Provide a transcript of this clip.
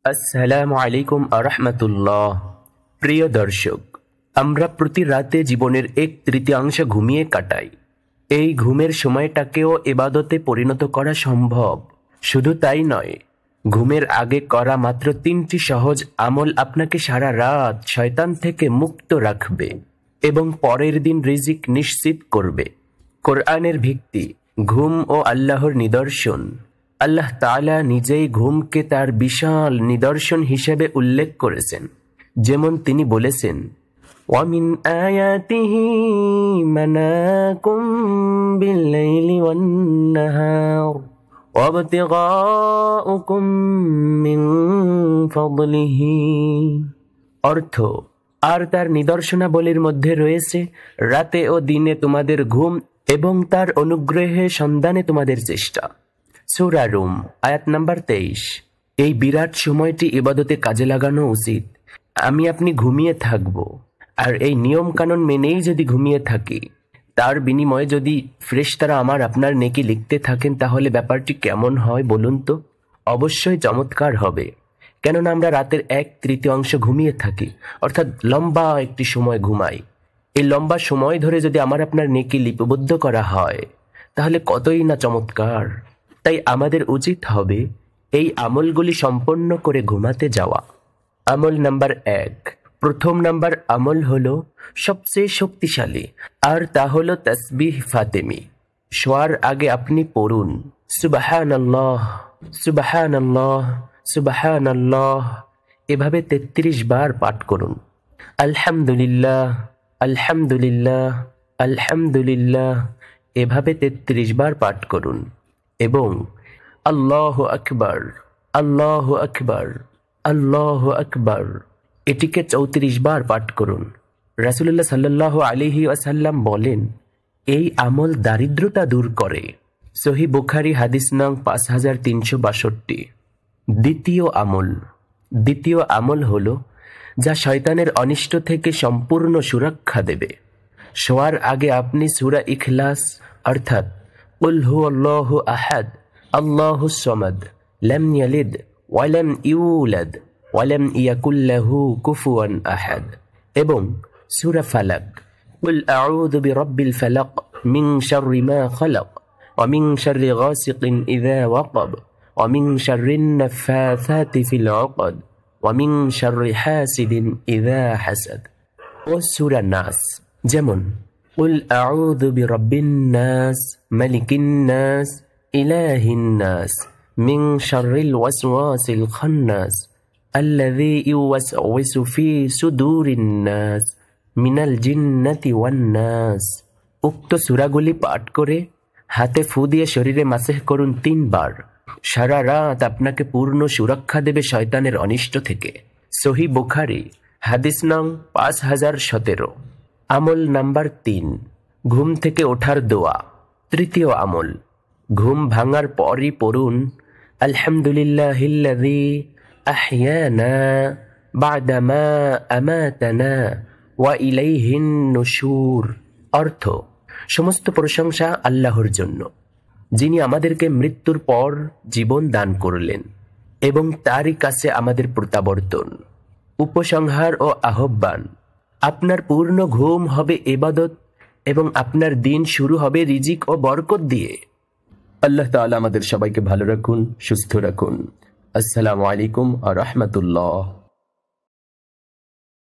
আসসালামু আলাইকুম আরহামাতুল্লাহ। প্রিয় দর্শক, আমরা প্রতি রাতে জীবনের 1/3 ঘুমিয়ে কাটাই। এই ঘুমের সময়টাকেও ইবাদতে পরিণত করা সম্ভব। শুধু তাই নয়, ঘুমের আগে করা মাত্র 3টি সহজ আমল আপনাকে সারা রাত শয়তান থেকে মুক্ত রাখবে এবং পরের দিন রিজিক নিশ্চিত করবে। কোরআনের ভিত্তি, ঘুম ও আল্লাহর নিদর্শন। আল্লাহ তাআলা নিজেই ঘুমকে তার বিশাল নিদর্শন হিসেবে উল্লেখ করেছেন। যেমন তিনি বলেছেন, ওয়ামিন আয়াতিহি মানাকুম বিল-লাইলি ওয়ান-নাহার ওয়াবতিগাউকুম মিন ফাদলিহি। অর্থ, আর তার নিদর্শনাবলীর মধ্যে রয়েছে রাতে ও দিনে তোমাদের ঘুম এবং তার অনুগ্রহে সন্ধানে তোমাদের চেষ্টা। সূরা রুম আয়াত নাম্বার 23। এই বিরাট সময়টি ইবাদতে কাজে লাগানো উচিত। আপনি ঘুমিয়ে থাকব, আর এই নিয়ম কানুন মেনেই যদি ঘুমিয়ে থাকি, তার বিনিময়ে যদি ফেরেশতারা আপনার নেকি লিখতে থাকেন, তাহলে ব্যাপারটি কেমন হয় বলুন তো? অবশ্যই চমৎকার হবে। কেননা আমরা রাতের 1/3 ঘুমিয়ে থাকি, অর্থাৎ লম্বা একটি সময় ঘুমাই। এই লম্বা সময় ধরে যদি আপনার নেকি লিপিবদ্ধ করা হয়, তাহলে কতই না চমৎকার। তাই আমাদের উচিত হবে এই আমলগুলি সম্পন্ন করে ঘুমাতে যাওয়া। আমল নাম্বার 1, প্রথম নাম্বার আমল হলো সবচেয়ে শক্তিশালী, আর তা হলো তাসবিহ ফাতেমি। শোয়ার আগে আপনি পড়ুন সুবহানাল্লাহ সুবহানাল্লাহ সুবহানাল্লাহ, এভাবে 33 বার পাঠ করুন। আলহামদুলিল্লাহ আলহামদুলিল্লাহ আলহামদুলিল্লাহ, এভাবে 33 বার পাঠ করুন। এবং আল্লাহু আকবার আল্লাহু আকবার আল্লাহু আকবার, এটিকে 34 বার পাঠ করুন। রাসূলুল্লাহ সাল্লাল্লাহু আলাইহি ওয়াসাল্লাম বলেন, এই আমল দারিদ্রতা দূর করে। সহিহ বুখারী হাদিস নং 5362। দ্বিতীয় আমল হলো যা শয়তানের অনিষ্ট থেকে সম্পূর্ণ সুরক্ষা দেবে। শোয়ার আগে আপনি সূরা ইখলাস অর্থাৎ কুল হুয়াল্লাহু আহাদ আল্লাহুস সামাদ লাম ইয়ালিদ ওয়া লাম ইউলাদ ওয়া লাম ইয়াকুল লাহু কুফুয়ান আহাদ এবং সূরা ফালাক কুল আউযু বিরাব্বিল ফালাক মিন শাররি মা খালাক ওয়া মিন শাররি গাসিকিন ইযা ওয়াকাব ওয়া মিন শাররিন নাফাসাতি ফিল উকদ ওয়া মিন শাররি হাসিদিন ইযা হাসাদ ও সূরা নাস, যেমন কুল আউযু বিরাব্বিন নাস মালিকিন নাস ইলাহিন নাস মিন শাররিল ওয়াসওয়াসিল খান্নাস আল্লাযী ইউওয়াসওয়িসু ফি সুদুরিন নাস মিনাল জিন্নাতি ওয়ান নাস। উক্ত সূরাগুলি পাঠ করে হাতে ফু দিয়ে শরীরে মাসহ করুন 3 বার। সারা রাত আপনাকে পূর্ণ সুরক্ষা দেবে শয়তানের অনিষ্ট থেকে। সহিহ বুখারী হাদিস নং 5017। আমল নাম্বার 3, ঘুম থেকে ওঠার দোয়া। তৃতীয় আমল, ঘুম ভাঙার পরই পড়ুন আলহামদুলিল্লাহিল্লাযী আহইয়ানা বা'দা মা আমাতানা ওয়া ইলাইহিন নুশুর। অর্থ, সমস্ত প্রশংসা আল্লাহর জন্য, যিনি আমাদেরকে মৃত্যুর পর জীবন দান করলেন এবং তারই কাছে আমাদের প্রত্যাবর্তন। উপসংহার ও আহ্বান, আপনার পূর্ণ ঘুম হবে ইবাদত এবং আপনার দিন শুরু হবে রিজিক ও বরকত দিয়ে। আল্লাহ তাআলা আমাদের সবাইকে ভালো রাখুন, সুস্থ রাখুন। আসসালামু আলাইকুম ওয়া রাহমাতুল্লাহ।